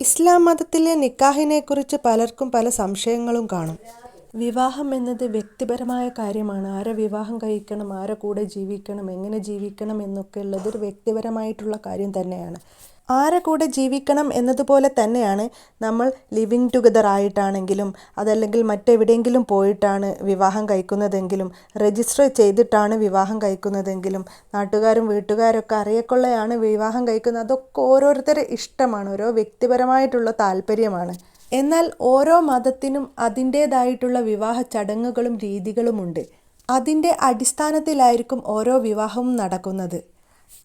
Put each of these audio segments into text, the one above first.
ഇസ്ലാം മതത്തിലെ നിക്കാഹിനെക്കുറിച്ച് പലർക്കും പല സംശയങ്ങളും കാണും. വിവാഹം എന്നത് വ്യക്തിപരമായ കാര്യമാണ്. ആരെ വിവാഹം കഴിക്കണം, ആരെ കൂടെ ജീവിക്കണം, എങ്ങനെ ജീവിക്കണം എന്നൊക്കെ ഉള്ളത് ഒരു വ്യക്തിപരമായിട്ടുള്ള കാര്യം തന്നെയാണ്. ആരെ കൂടെ ജീവിക്കണം എന്നതുപോലെ തന്നെയാണ് നമ്മൾ ലിവിങ് ടുഗദർ ആയിട്ടാണെങ്കിലും അതല്ലെങ്കിൽ മറ്റെവിടെയെങ്കിലും പോയിട്ടാണ് വിവാഹം കഴിക്കുന്നതെങ്കിലും രജിസ്റ്റർ ചെയ്തിട്ടാണ് വിവാഹം കഴിക്കുന്നതെങ്കിലും നാട്ടുകാരും വീട്ടുകാരൊക്കെ അറിയക്കൊള്ളയാണ് വിവാഹം കഴിക്കുന്നത്. അതൊക്കെ ഓരോരുത്തരുടെ ഇഷ്ടമാണ്, ഓരോ വ്യക്തിപരമായിട്ടുള്ള താല്പര്യമാണ്. എന്നാൽ ഓരോ മതത്തിനും അതിൻ്റേതായിട്ടുള്ള വിവാഹ ചടങ്ങുകളും രീതികളുമുണ്ട്. അതിൻ്റെ അടിസ്ഥാനത്തിലായിരിക്കും ഓരോ വിവാഹവും നടക്കുന്നത്.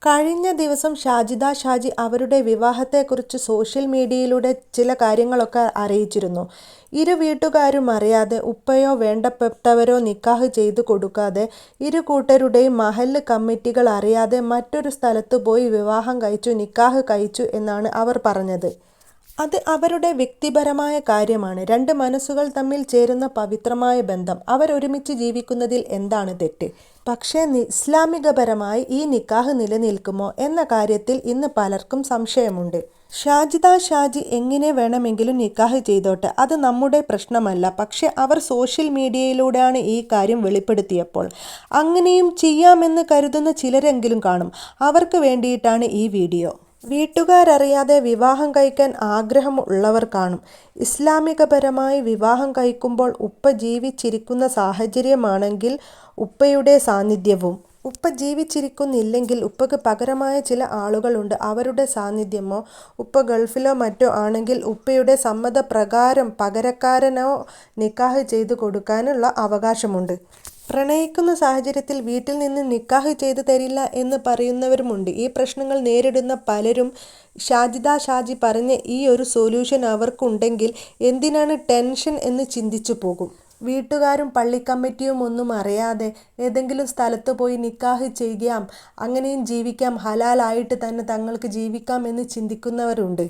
കഴിഞ്ഞ ദിവസം ഷാജിദ ഷാജി അവരുടെ വിവാഹത്തെക്കുറിച്ച് സോഷ്യൽ മീഡിയയിലൂടെ ചില കാര്യങ്ങളൊക്കെ അറിയിച്ചിരുന്നു. ഇരു വീട്ടുകാരും അറിയാതെ ഉപ്പയോ വേണ്ടപ്പെട്ടവരോ നിക്കാഹ് ചെയ്തു കൊടുക്കാതെ ഇരു കൂട്ടരുടെയും മഹല്ല് കമ്മിറ്റികൾ അറിയാതെ മറ്റൊരു സ്ഥലത്ത് പോയി വിവാഹം കഴിച്ചു, നിക്കാഹ് കഴിച്ചു എന്നാണ് അവർ പറഞ്ഞത്. അത് അവരുടെ വ്യക്തിപരമായ കാര്യമാണ്. രണ്ട് മനസ്സുകൾ തമ്മിൽ ചേരുന്ന പവിത്രമായ ബന്ധം. അവരൊരുമിച്ച് ജീവിക്കുന്നതിൽ എന്താണ് തെറ്റ്? പക്ഷേ ഇസ്ലാമികപരമായി ഈ നിക്കാഹ് നിലനിൽക്കുമോ എന്ന കാര്യത്തിൽ ഇന്ന് പലർക്കും സംശയമുണ്ട്. ഷാജിദ ഷാജി എങ്ങനെ വേണമെങ്കിലും നിക്കാഹ് ചെയ്തോട്ടെ, അത് നമ്മുടെ പ്രശ്നമല്ല. പക്ഷെ അവർ സോഷ്യൽ മീഡിയയിലൂടെയാണ് ഈ കാര്യം വെളിപ്പെടുത്തിയപ്പോൾ അങ്ങനെയും ചെയ്യാമെന്ന് കരുതുന്ന ചിലരെങ്കിലും കാണും. അവർക്ക് വേണ്ടിയിട്ടാണ് ഈ വീഡിയോ. വീട്ടുകാരറിയാതെ വിവാഹം കഴിക്കാൻ ആഗ്രഹമുള്ളവർ കാണും. ഇസ്ലാമികപരമായി വിവാഹം കഴിക്കുമ്പോൾ ഉപ്പ ജീവിച്ചിരിക്കുന്ന സാഹചര്യമാണെങ്കിൽ ഉപ്പയുടെ സാന്നിധ്യവും, ഉപ്പ ജീവിച്ചിരിക്കുന്നില്ലെങ്കിൽ ഉപ്പക്ക് പകരമായ ചില ആളുകളുണ്ട്, അവരുടെ സാന്നിധ്യമോ, ഉപ്പ ഗൾഫിലോ മറ്റോ ആണെങ്കിൽ ഉപ്പയുടെ സമ്മതപ്രകാരം പകരക്കാരനോ നിക്കാഹ് ചെയ്തു കൊടുക്കാനുള്ള അവകാശമുണ്ട്. പ്രണയിക്കുന്ന സാഹചര്യത്തിൽ വീട്ടിൽ നിന്ന് നിക്കാഹ് ചെയ്തു തരില്ല എന്ന് പറയുന്നവരുമുണ്ട്. ഈ പ്രശ്നങ്ങൾ നേരിടുന്ന പലരും ഷാജിദ ഷാജി പറഞ്ഞ ഈ ഒരു സൊല്യൂഷൻ അവർക്കുണ്ടെങ്കിൽ എന്തിനാണ് ടെൻഷൻ എന്ന് ചിന്തിച്ചു പോകും. വീട്ടുകാരും പള്ളിക്കമ്മിറ്റിയും ഒന്നും അറിയാതെ ഏതെങ്കിലും സ്ഥലത്ത് പോയി നിക്കാഹ് ചെയ്യാം, അങ്ങനെയും ജീവിക്കാം, ഹലാലായിട്ട് തന്നെ തങ്ങൾക്ക് ജീവിക്കാം എന്ന് ചിന്തിക്കുന്നവരുണ്ട്.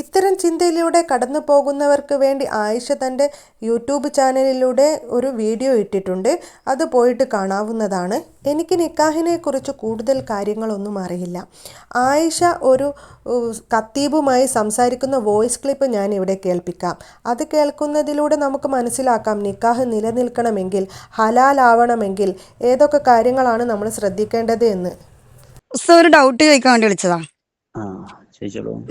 ഇത്തരം ചിന്തയിലൂടെ കടന്നു പോകുന്നവർക്ക് വേണ്ടി ആയിഷ തൻ്റെ യൂട്യൂബ് ചാനലിലൂടെ ഒരു വീഡിയോ ഇട്ടിട്ടുണ്ട്. അത് പോയിട്ട് കാണാവുന്നതാണ്. എനിക്ക് നിക്കാഹിനെ കുറിച്ച് കൂടുതൽ കാര്യങ്ങളൊന്നും അറിയില്ല. ആയിഷ ഒരു ഖത്തീബുമായി സംസാരിക്കുന്ന വോയിസ് ക്ലിപ്പ് ഞാൻ ഇവിടെ കേൾപ്പിക്കാം. അത് കേൾക്കുന്നതിലൂടെ നമുക്ക് മനസ്സിലാക്കാം നിക്കാഹ് നിലനിൽക്കണമെങ്കിൽ, ഹലാലാവണമെങ്കിൽ ഏതൊക്കെ കാര്യങ്ങളാണ് നമ്മൾ ശ്രദ്ധിക്കേണ്ടത് എന്ന്. ഒരു ഡൗട്ട് ചോദിക്കാൻ വേണ്ടി വിളിച്ചതാ.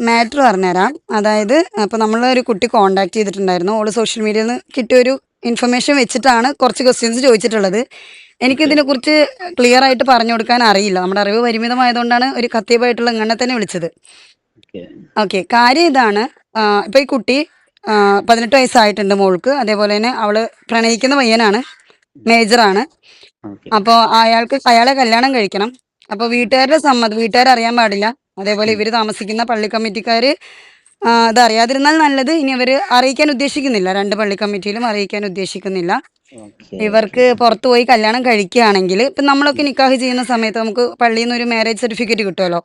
മാറ്റർ പറഞ്ഞുതരാം. അതായത് അപ്പോൾ നമ്മളൊരു കുട്ടി കോണ്ടാക്ട് ചെയ്തിട്ടുണ്ടായിരുന്നു. ഓള് സോഷ്യൽ മീഡിയയിൽ നിന്ന് കിട്ടിയൊരു ഇൻഫർമേഷൻ വെച്ചിട്ടാണ് കുറച്ച് ക്വസ്റ്റ്യൻസ് ചോദിച്ചിട്ടുള്ളത്. എനിക്കിതിനെക്കുറിച്ച് ക്ലിയർ ആയിട്ട് പറഞ്ഞു കൊടുക്കാൻ അറിയില്ല. നമ്മുടെ അറിവ് പരിമിതമായതുകൊണ്ടാണ് ഒരു ഖത്തീബായിട്ടുള്ള ഇങ്ങനെ തന്നെ വിളിച്ചത്. ഓക്കെ, കാര്യം ഇതാണ്. ഇപ്പോൾ ഈ കുട്ടി 18 വയസ്സായിട്ടുണ്ട് മോൾക്ക്. അതേപോലെ തന്നെ അവള് പ്രണയിക്കുന്ന പയ്യനാണ്, മേജറാണ്. അപ്പോൾ അയാളെ കല്യാണം കഴിക്കണം. അപ്പോൾ വീട്ടുകാരുടെ സമ്മതം വീട്ടുകാരറിയാൻ പാടില്ല. അതേപോലെ ഇവർ താമസിക്കുന്ന പള്ളി കമ്മിറ്റിക്കാർ ഇത് അറിയാതിരുന്നാൽ നല്ലത്. ഇനി അവർ അറിയിക്കാൻ ഉദ്ദേശിക്കുന്നില്ല, രണ്ട് പള്ളി കമ്മിറ്റിയിലും അറിയിക്കാൻ ഉദ്ദേശിക്കുന്നില്ല. ഇവർക്ക് പുറത്തു പോയി കല്യാണം കഴിക്കുകയാണെങ്കിൽ ഇപ്പം നമ്മളൊക്കെ നിക്കാഹ് ചെയ്യുന്ന സമയത്ത് നമുക്ക് പള്ളിയിൽ നിന്ന് ഒരു മാരേജ് സർട്ടിഫിക്കറ്റ് കിട്ടുമല്ലോ.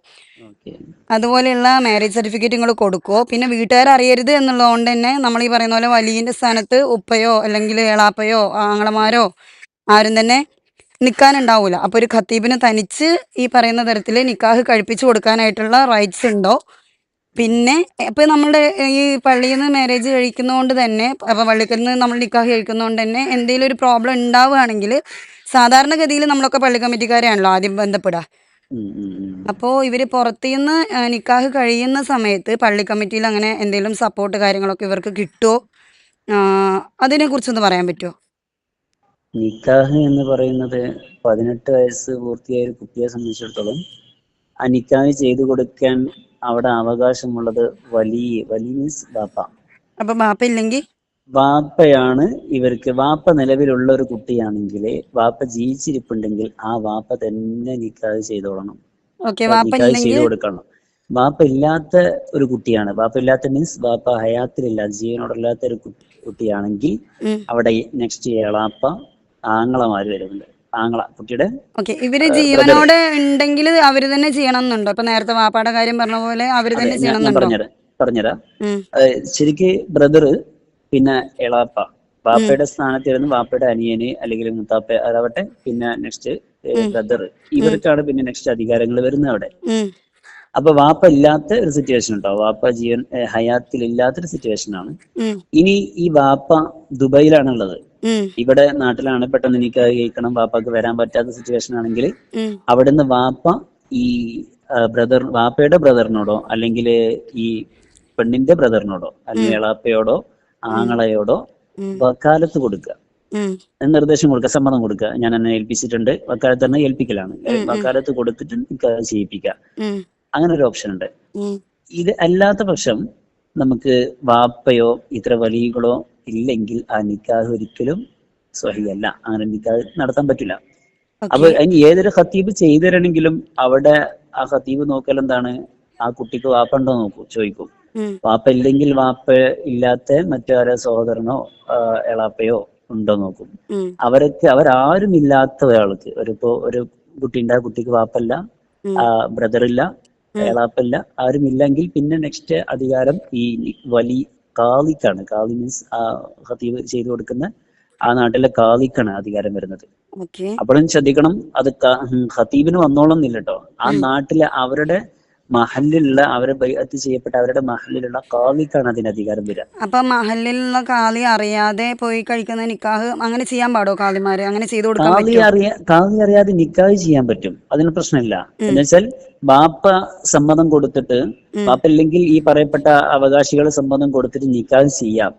അതുപോലെയുള്ള മാരേജ് സർട്ടിഫിക്കറ്റ് നിങ്ങൾ കൊടുക്കുമോ? പിന്നെ വീട്ടുകാർ അറിയരുത് എന്നുള്ളതുകൊണ്ട് തന്നെ നമ്മൾ ഈ പറയുന്ന പോലെ വലിയൻ്റെ സ്ഥാനത്ത് ഉപ്പയോ അല്ലെങ്കിൽ ഏളാപ്പയോ ആങ്ങളമാരോ ആരും തന്നെ നിൽക്കാനുണ്ടാവില്ല. അപ്പോൾ ഒരു ഖത്തീബിന് തനിച്ച് ഈ പറയുന്ന തരത്തിൽ നിക്കാഹ് കഴിപ്പിച്ചു കൊടുക്കാനായിട്ടുള്ള റൈറ്റ്സ് ഉണ്ടോ? പിന്നെ ഇപ്പോൾ നമ്മളുടെ ഈ പള്ളിയിൽ നിന്ന് മാരേജ് കഴിക്കുന്നതുകൊണ്ട് തന്നെ, അപ്പോൾ പള്ളിയിൽ നിന്ന് നമ്മൾ നിക്കാഹ് കഴിക്കുന്നതുകൊണ്ട് തന്നെ എന്തെങ്കിലും ഒരു പ്രോബ്ലം ഉണ്ടാവുകയാണെങ്കിൽ സാധാരണഗതിയിൽ നമ്മളൊക്കെ പള്ളി കമ്മിറ്റിക്കാരെയാണല്ലോ ആദ്യം ബന്ധപ്പെടുക. അപ്പോൾ ഇവർ പുറത്തുനിന്ന് നിക്കാഹ് കഴിയുന്ന സമയത്ത് പള്ളി കമ്മിറ്റിയിൽ അങ്ങനെ എന്തെങ്കിലും സപ്പോർട്ട് കാര്യങ്ങളൊക്കെ ഇവർക്ക് കിട്ടുമോ? അതിനെക്കുറിച്ചൊന്ന് പറയാൻ പറ്റുമോ? നിക്കാഹ് എന്ന് പറയുന്നത് 18 വയസ്സ് പൂർത്തിയായ ഒരു കുട്ടിയെ സംബന്ധിച്ചിടത്തോളം ആ നിക്കാഹ് ചെയ്തു കൊടുക്കാൻ അവിടെ അവകാശമുള്ളത് വലിയ മീൻസ് വാപ്പ. അപ്പൊ വാപ്പ ഇല്ലെങ്കിൽ വാപ്പയാണ് ഇവർക്ക്. വാപ്പ നിലവിലുള്ള ഒരു കുട്ടിയാണെങ്കിൽ, വാപ്പ ജീവിച്ചിരിപ്പുണ്ടെങ്കിൽ ആ വാപ്പ തന്നെ നിക്കാഹ് ചെയ്തോളണം, നിക്കാഹ് ചെയ്തു കൊടുക്കണം. വാപ്പ ഇല്ലാത്ത ഒരു കുട്ടിയാണ്, വാപ്പ ഇല്ലാത്ത മീൻസ് വാപ്പ ഹയാത്തിലില്ലാത്ത, ജീവനോടില്ലാത്ത ഒരു കുട്ടിയാണെങ്കിൽ അവിടെ നെക്സ്റ്റ് ഏളാപ്പ, ആങ്ങളമാര് വരുന്നുണ്ട്. ആങ്ങള കുട്ടിയുടെ ഇവര് ജീവനോടെ ഉണ്ടെങ്കിൽ അവര് തന്നെ ചെയ്യണം എന്നുണ്ടോ? ഇപ്പൊ നേരത്തെ വാപ്പാടെ കാര്യം പറഞ്ഞ പോലെ അവര് തന്നെ ചെയ്യണം. പറഞ്ഞുതരാം. ശരിക്ക് ബ്രദർ, പിന്നെ എളാപ്പ, വാപ്പയുടെ സ്ഥാനത്തിരുന്ന് വാപ്പയുടെ അനിയന് അല്ലെങ്കിൽ മുത്താപ്പ അതാവട്ടെ, പിന്നെ നെക്സ്റ്റ് ബ്രദർ, ഇവർക്കാണ് പിന്നെ നെക്സ്റ്റ് അധികാരങ്ങൾ വരുന്നത് അവിടെ. അപ്പൊ വാപ്പ ഇല്ലാത്ത ഒരു സിറ്റുവേഷൻ ഉണ്ടാവും. വാപ്പ ജീവൻ ഹയാത്തിൽ ഇല്ലാത്തൊരു സിറ്റുവേഷൻ ആണ്. ഇനി ഈ വാപ്പ ദുബൈയിലാണുള്ളത്, ഇവിടെ നാട്ടിലാണ്, പെട്ടെന്ന് എനിക്ക് കഴിക്കണം, വാപ്പക്ക് വരാൻ പറ്റാത്ത സിറ്റുവേഷൻ ആണെങ്കിൽ അവിടുന്ന് വാപ്പ ഈ വാപ്പയുടെ ബ്രദറിനോടോ അല്ലെങ്കിൽ ഈ പെണ്ണിന്റെ ബ്രദറിനോടോ അല്ലെങ്കിൽ എളാപ്പയോടോ ആങ്ങളയോടോ വക്കാലത്ത് കൊടുക്കുക, നിർദ്ദേശം കൊടുക്കുക, സമ്മതം കൊടുക്കുക. ഞാൻ എന്നെ ഏൽപ്പിച്ചിട്ടുണ്ട്, വക്കാലത്ത് തന്നെ ഏൽപ്പിക്കലാണ്, വക്കാലത്ത് കൊടുത്തിട്ട് നിക്കാഹ് ചെയ്യിപ്പിക്കുക. അങ്ങനെ ഒരു ഓപ്ഷൻ ഉണ്ട്. ഇത് അല്ലാത്ത പക്ഷം നമുക്ക് വാപ്പയോ ഇതര വലികളോ ഇല്ലെങ്കിൽ ആ നിക്കാഹ് ഒരിക്കലും സ്വഹിയല്ല, അങ്ങനെ നിക്കാഹ് നടത്താൻ പറ്റില്ല. അപ്പൊ അതിന് ഏതൊരു ഖത്തീബ് ചെയ്തു തരണമെങ്കിലും അവിടെ ആ ഖത്തീബ് നോക്കൽ എന്താണ്, ആ കുട്ടിക്ക് വാപ്പ ഉണ്ടോ ചോദിക്കും. വാപ്പ ഇല്ലെങ്കിൽ വാപ്പ ഇല്ലാത്ത മറ്റാരോ സഹോദരനോ എളാപ്പയോ ഉണ്ടോ നോക്കും. അവരാരും ഇല്ലാത്ത ഒരാൾക്ക് ഒരു കുട്ടിയുണ്ട്, ആ കുട്ടിക്ക് വാപ്പല്ല, ബ്രദറില്ല, എളാപ്പല്ല, ആരും ഇല്ലെങ്കിൽ പിന്നെ നെക്സ്റ്റ് അധികാരം ഈ വലി കാളിക്കാണ്. കാളി മീൻസ് ആ ഖത്തീബ് ചെയ്തു കൊടുക്കുന്ന ആ നാട്ടിലെ കാളിക്കാണ് അധികാരം വരുന്നത്. അപ്പോഴും ശ്രദ്ധിക്കണം, അത് ഖത്തീബിന് വന്നോളന്നില്ല കേട്ടോ. ആ നാട്ടിലെ അവരുടെ മഹലിലുള്ള, അവരെ ബൈഅത്ത് ചെയ്യപ്പെട്ട അവരുടെ മഹലിലുള്ള കാളിക്കാണ് അതിന് അധികാരം വരിക. അപ്പൊ മഹലിലുള്ള കാളി അറിയാതെ പോയി കഴിക്കുന്ന നിക്കാഹ് അങ്ങനെ ചെയ്യാൻ പാടോ? കാളിമാര് അങ്ങനെ ചെയ്തു കൊടുക്കാൻ പറ്റുമോ? കാളി അറിയാതെ നിക്കാഹ് ചെയ്യാൻ പറ്റും, അതിന് പ്രശ്നമില്ല. എന്ന് വെച്ചാൽ ബാപ്പ സമ്മതം കൊടുത്തിട്ട്, ബാപ്പ ഇല്ലെങ്കിൽ ഈ പറയപ്പെട്ട അവകാശികൾ സമ്മതം കൊടുത്തിട്ട് നിക്കാഹ് ചെയ്യാം.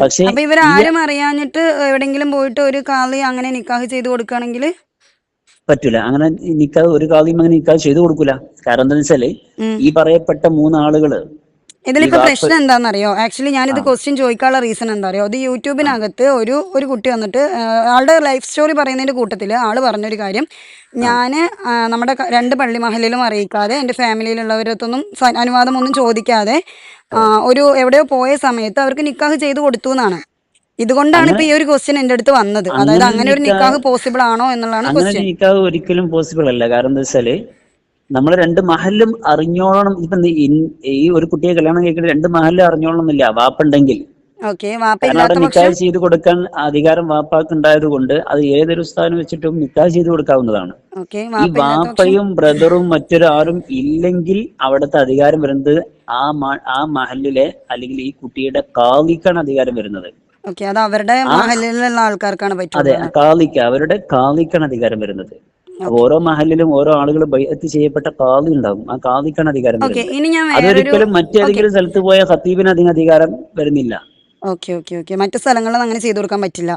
പക്ഷെ അപ്പൊ ഇവരാരും അറിയാഞ്ഞിട്ട് എവിടെങ്കിലും പോയിട്ട് ഒരു കാളി അങ്ങനെ നിക്കാഹ് ചെയ്തു കൊടുക്കുകയാണെങ്കിൽ പറ്റൂല. അങ്ങനെ നിക്കാഹ് ഒരു കാളിയും അങ്ങനെ നിക്കാഹ് ചെയ്തു കൊടുക്കൂല. കാരണം എന്താണെന്ന് വെച്ചാല് ഈ പറയപ്പെട്ട മൂന്നാളുകള് ഇതിലിപ്പോ പ്രശ്നം എന്താണെന്നറിയോ? ആക്ച്വലി ഞാനിത് ക്വസ്റ്റ്യൻ ചോദിക്കാനുള്ള റീസൺ എന്താ അറിയോ? അത് യൂട്യൂബിനകത്ത് ഒരു കുട്ടി വന്നിട്ട് ആളുടെ ലൈഫ് സ്റ്റോറി പറയുന്നതിന്റെ കൂട്ടത്തിൽ ആള് പറഞ്ഞൊരു കാര്യം, ഞാൻ നമ്മുടെ 2 പള്ളി മഹലിലും അറിയിക്കാതെ എൻ്റെ ഫാമിലിയിലുള്ളവരത്തൊന്നും അനുവാദം ഒന്നും ചോദിക്കാതെ എവിടെയോ പോയ സമയത്ത് അവർക്ക് നിക്കാഹ് ചെയ്തു കൊടുത്തു എന്നാണ്. ഇതുകൊണ്ടാണ് ഇപ്പൊ ഈ ഒരു ക്വസ്റ്റ്യൻ എന്റെ അടുത്ത് വന്നത്. അതായത് അങ്ങനെ ഒരു നിക്കാഹ് പോസിബിൾ ആണോ എന്നുള്ളതാണ് ക്വസ്റ്റ്യൻ. നിക്കാഹ് ഒരിക്കലും പോസിബിൾ അല്ല. കാരണം എന്താ വെച്ചാല് നമ്മൾ 2 മഹലും അറിഞ്ഞോളണം. ഇപ്പൊ ഈ ഒരു കുട്ടിയെ കല്യാണം കഴിക്കുന്നത് 2 മഹലും അറിഞ്ഞോളണമെന്നില്ല, വാപ്പുണ്ടെങ്കിൽ. കാരണം അവിടെ നിക്കാഹ് ചെയ്ത് കൊടുക്കാൻ അധികാരം വാപ്പാക്ക് ഉണ്ടായത് കൊണ്ട് അത് ഏതൊരു സ്ഥാനം വെച്ചിട്ടും നിക്കാഹ് ചെയ്ത് കൊടുക്കാവുന്നതാണ്. ഈ വാപ്പയും ബ്രദറും മറ്റൊരാരും ഇല്ലെങ്കിൽ അവിടുത്തെ അധികാരം വരുന്നത് ആ മഹലിലെ അല്ലെങ്കിൽ ഈ കുട്ടിയുടെ കാളിക്കാണ് അധികാരം വരുന്നത്. അവരുടെ മഹലിലുള്ള ആൾക്കാർക്കാണ് പറ്റുന്നത്. അതെ, അവരുടെ കാളിക്കാണ് അധികാരം വരുന്നത്. ഓരോ മഹലിലും ഓരോ ആളുകൾ ബൈഅത്ത് ചെയ്യപ്പെട്ട കാളി ഉണ്ടാകും, ആ കാളിക്കാണ് അധികാരം വരുന്നത്. അതൊരിക്കലും മറ്റേതെങ്കിലും സ്ഥലത്ത് പോയ ഖത്തീബിന് അതിന് അധികാരം വരുന്നില്ല. മറ്റു സ്ഥലങ്ങളിൽ അങ്ങനെ ചെയ്തു കൊടുക്കാൻ പറ്റില്ല.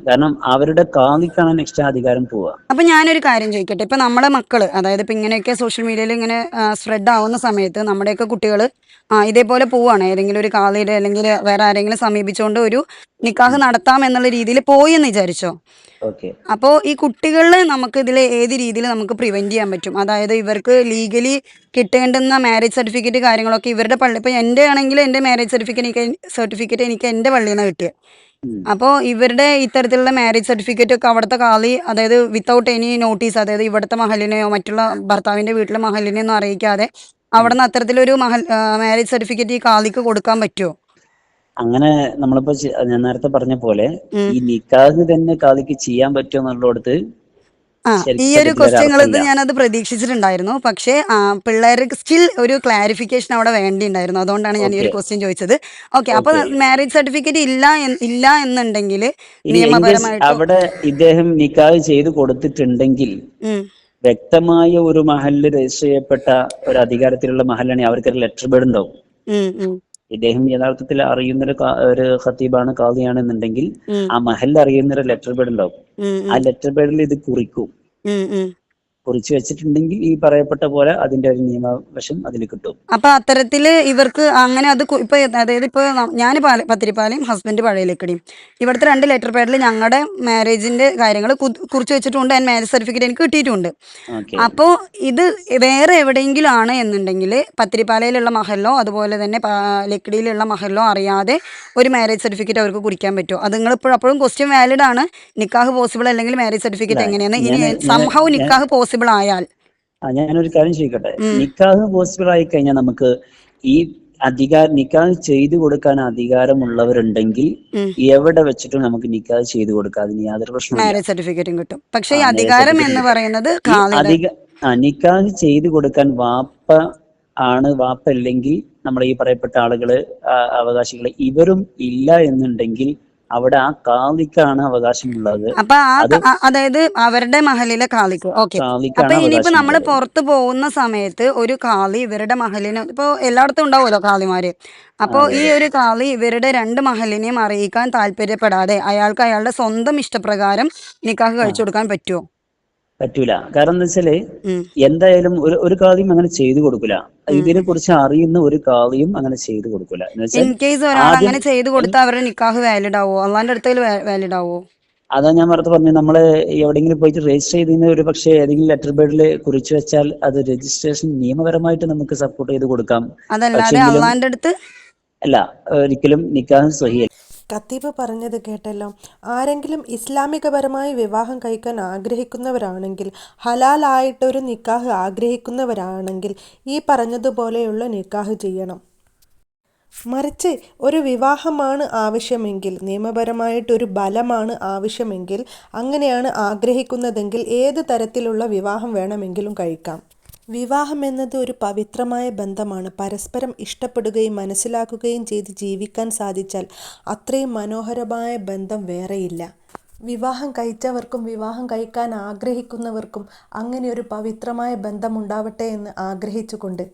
കാരണം അവരുടെ കാളിക്കാണ് നെക്സ്റ്റ് അധികാരം പോവുക. അപ്പൊ ഞാനൊരു കാര്യം ചോദിക്കട്ടെ, ഇപ്പൊ നമ്മളെ മക്കള്, അതായത് ഇപ്പൊ ഇങ്ങനെയൊക്കെ സോഷ്യൽ മീഡിയയിൽ ഇങ്ങനെ സ്പ്രെഡ് ആവുന്ന സമയത്ത് നമ്മുടെയൊക്കെ കുട്ടികൾ ഇതേപോലെ പോവാണ്, ഏതെങ്കിലും ഒരു കാളിയുടെ അല്ലെങ്കിൽ വേറെ ആരെങ്കിലും സമീപിച്ചുകൊണ്ട് ഒരു നിക്കാഹ് നടത്താം എന്നുള്ള രീതിയിൽ പോയി എന്ന് വിചാരിച്ചോ. അപ്പോൾ ഈ കുട്ടികളെ നമുക്ക് ഇതിൽ ഏത് രീതിയിൽ നമുക്ക് പ്രിവെന്റ് ചെയ്യാൻ പറ്റും? അതായത് ഇവർക്ക് ലീഗലി കിട്ടേണ്ടുന്ന മാരേജ് സർട്ടിഫിക്കറ്റ് കാര്യങ്ങളൊക്കെ ഇവരുടെ പള്ളി, ഇപ്പൊ എൻ്റെ ആണെങ്കിൽ എൻ്റെ മാരേജ് സർട്ടിഫിക്കറ്റ് എനിക്ക് എൻ്റെ പള്ളിയിൽ നിന്ന് കിട്ടിയത്. അപ്പോൾ ഇവരുടെ ഇത്തരത്തിലുള്ള മാരേജ് സർട്ടിഫിക്കറ്റ് ഒക്കെ അവിടുത്തെ കാളി, അതായത് വിത്തൗട്ട് എനി നോട്ടീസ്, അതായത് ഇവിടുത്തെ മഹലിനെയോ മറ്റുള്ള ഭർത്താവിന്റെ വീട്ടിലെ മഹലിനെയോ ഒന്നും അറിയിക്കാതെ അവിടെ നിന്ന് അത്തരത്തിലൊരു മാരേജ് സർട്ടിഫിക്കറ്റ് ഈ കാളിക്ക് കൊടുക്കാൻ പറ്റുമോ? അങ്ങനെ നമ്മളിപ്പോ ഞാൻ നേരത്തെ പറഞ്ഞ പോലെ ഈ നിക്കാഹ് തന്നെ കാളിക്ക് ചെയ്യാൻ പറ്റുമോ എന്നുള്ളടത്ത് ഈ ഒരു ക്വസ്റ്റ്യങ്ങൾ ഞാനത് പ്രതീക്ഷിച്ചിട്ടുണ്ടായിരുന്നു. പക്ഷേ പിള്ളേർക്ക് സ്റ്റിൽ ഒരു ക്ലാരിഫിക്കേഷൻ അവിടെ വേണ്ടിയിട്ടുണ്ടായിരുന്നു. അതുകൊണ്ടാണ് ഞാൻ ഈ ഒരു ക്വസ്റ്റ്യൻ ചോദിച്ചത്. അപ്പൊ മാരേജ് സർട്ടിഫിക്കറ്റ് ഇല്ല എന്നുണ്ടെങ്കിൽ നിയമപരമായിട്ട് അവിടെ ഇദ്ദേഹം നിക്കാഹ് ചെയ്ത് കൊടുത്തിട്ടുണ്ടെങ്കിൽ വ്യക്തമായ ഒരു മഹലിൽ രജിസ്റ്റർ ചെയ്യപ്പെട്ട ഒരു അധികാരത്തിലുള്ള മഹലാണെങ്കിൽ അവർക്കൊരു ലെറ്റർ ബേഡ് ഉണ്ടാവും. ഇദ്ദേഹം യഥാർത്ഥത്തിൽ അറിയുന്നൊരു ഒരു ഖത്തീബാണ്, കാളിയാണെന്നുണ്ടെങ്കിൽ ആ മഹലിൽ അറിയുന്നൊരു ലെറ്റർ ബേഡ് ഉണ്ടാവും. ആ ലെറ്റർ ബേഡിൽ ഇത് കുറിച്ചു വെച്ചിട്ടുണ്ടെങ്കിൽ ഈ പറയപ്പെട്ട പോലെ അതിന്റെ ഒരു നിയമവശം അതിൽ കിട്ടും. അപ്പൊ അത്തരത്തില് ഇവർക്ക് അങ്ങനെ അത് ഇപ്പൊ അതായത് ഇപ്പൊ ഞാൻ പത്തിരിപ്പാലയും ഹസ്ബൻഡ് പഴയലേക്കടിയും ഇവിടുത്തെ 2 ലെറ്റർ പാഡിൽ ഞങ്ങളുടെ മാരേജിന്റെ കാര്യങ്ങൾ കുറിച്ച് വെച്ചിട്ടുണ്ട്. ആൻഡ് മാരേജ് സർട്ടിഫിക്കറ്റ് എനിക്ക് കിട്ടിയിട്ടുണ്ട്. അപ്പോൾ ഇത് വേറെ എവിടെയെങ്കിലും ആണ് എന്നുണ്ടെങ്കിൽ പത്തിരിപ്പാലയിലുള്ള മഹലിലോ അതുപോലെ തന്നെ ലക്കിടിയിലുള്ള മഹലിലോ അറിയാതെ ഒരു മാരേജ് സർട്ടിഫിക്കറ്റ് അവർക്ക് കുറിക്കാൻ പറ്റുമോ? അത് നിങ്ങൾ അപ്പോഴും ക്വസ്റ്റ്യൻ വാലിഡ് ആണ്. നിക്കാഹ് പോസിബിൾ അല്ലെങ്കിൽ മാരേജ് സർട്ടിഫിക്കറ്റ് എങ്ങനെയാണ്? ഇനി സംഹൗ നിക്കാഹ് പോസിബിൾ ആയാൽ ഞാനൊരു കാര്യം ചോദിക്കട്ടെ, നിക്കാഹ് പോസിബിൾ ആയി കഴിഞ്ഞാൽ നമുക്ക് ഈ നിക്കാഹ് ചെയ്തു കൊടുക്കാൻ അധികാരമുള്ളവരുണ്ടെങ്കിൽ എവിടെ വെച്ചിട്ടും നമുക്ക് നിക്കാഹ് ചെയ്തു കൊടുക്കാം, അതിന് യാതൊരു പ്രശ്നവും. മാരേജ് സർട്ടിഫിക്കറ്റും കിട്ടും. പക്ഷേ ഈ അധികാരം എന്ന് പറയുന്നത് നിക്കാഹ് ചെയ്തു കൊടുക്കാൻ വാപ്പ അല്ലെങ്കിൽ നമ്മുടെ ഈ പറയപ്പെട്ട ആളുകള് അവകാശികള് ഇവരും ഇല്ല എന്നുണ്ടെങ്കിൽ അവിടെ ആ കാളിക്കാണ് അവകാശമുള്ളത്. അപ്പൊ അത് അതായത് അവരുടെ മഹലിലെ കാളിക്ക്. ഓക്കെ. അപ്പൊ കാളിക്കാണ് ഇനിയിപ്പോ നമ്മൾ അവകാശമുള്ളത്. പുറത്ത് പോകുന്ന സമയത്ത് ഒരു കാളി ഇവരുടെ മഹലിന്, ഇപ്പൊ എല്ലായിടത്തും ഉണ്ടാവുമല്ലോ കാളിമാര്, അപ്പോൾ അതെ ഈ അതെ. ഒരു കാളി ഇവരുടെ 2 മഹലിനെയും അറിയിക്കാൻ താല്പര്യപ്പെടാതെ അയാൾക്ക് അയാളുടെ സ്വന്തം ഇഷ്ടപ്രകാരം നിക്കാഹ് കഴിച്ചു കൊടുക്കാൻ പറ്റുമോ? പറ്റൂല. കാരണം എന്താ വെച്ചാല് ഉം. എന്തായാലും ഒരു കാളിയും അങ്ങനെ ചെയ്തു കൊടുക്കൂല. ഇതിനെ കുറിച്ച് അറിയുന്ന ഒരു കാളിയും അങ്ങനെ ചെയ്തു കൊടുക്കൂല. എന്ന് ഇൻ വെച്ചാൽ കേസ് ഒരാൾ ആദ്യം അങ്ങനെ ചെയ്തു കൊടുത്താൽ അവരുടെ നിക്കാഹ് വാലിഡ് ആവോ? അള്ളാന്റെ അടുത്തതിൽ വാലിഡ് ആവോ? അതാ ഞാൻ നേരത്തെ പറഞ്ഞു, നമ്മള് എവിടെയെങ്കിലും പോയിട്ട് രജിസ്റ്റർ ചെയ്തതിന് ഒരു പക്ഷേ ഏതെങ്കിലും ലെറ്റർ പേഡിൽ കുറിച്ച് വെച്ചാൽ അത് രജിസ്ട്രേഷൻ നിയമപരമായിട്ട് നമുക്ക് സപ്പോർട്ട് ചെയ്ത് കൊടുക്കാം. അതല്ലാതെ പക്ഷെങ്കിലും അള്ളാന്റെ അടുത്ത് അല്ല, ഒരിക്കലും നിക്കാഹ് സ്വഹിയല്ല. ഖത്തീബ് പറഞ്ഞത് കേട്ടല്ലോ. ആരെങ്കിലും ഇസ്ലാമികപരമായി വിവാഹം കഴിക്കാൻ ആഗ്രഹിക്കുന്നവരാണെങ്കിൽ, ഹലാലായിട്ടൊരു നിക്കാഹ് ആഗ്രഹിക്കുന്നവരാണെങ്കിൽ ഈ പറഞ്ഞതുപോലെയുള്ള നിക്കാഹ് ചെയ്യണം. മറിച്ച് ഒരു വിവാഹമാണ് ആവശ്യമെങ്കിൽ, നിയമപരമായിട്ടൊരു ബലമാണ് ആവശ്യമെങ്കിൽ, അങ്ങനെയാണ് ആഗ്രഹിക്കുന്നതെങ്കിൽ ഏത് തരത്തിലുള്ള വിവാഹം വേണമെങ്കിലും കഴിക്കാം. വിവാഹം എന്നത് ഒരു പവിത്രമായ ബന്ധമാണ്. പരസ്പരം ഇഷ്ടപ്പെടുകയും മനസ്സിലാക്കുകയും ചെയ്ത് ജീവിക്കാൻ സാധിച്ചാൽ അത്രയും മനോഹരമായ ബന്ധം വേറെയില്ല. വിവാഹം കഴിച്ചവർക്കും വിവാഹം കഴിക്കാൻ ആഗ്രഹിക്കുന്നവർക്കും അങ്ങനെ ഒരു പവിത്രമായ ബന്ധമുണ്ടാവട്ടെ എന്ന് ആഗ്രഹിച്ചുകൊണ്ട്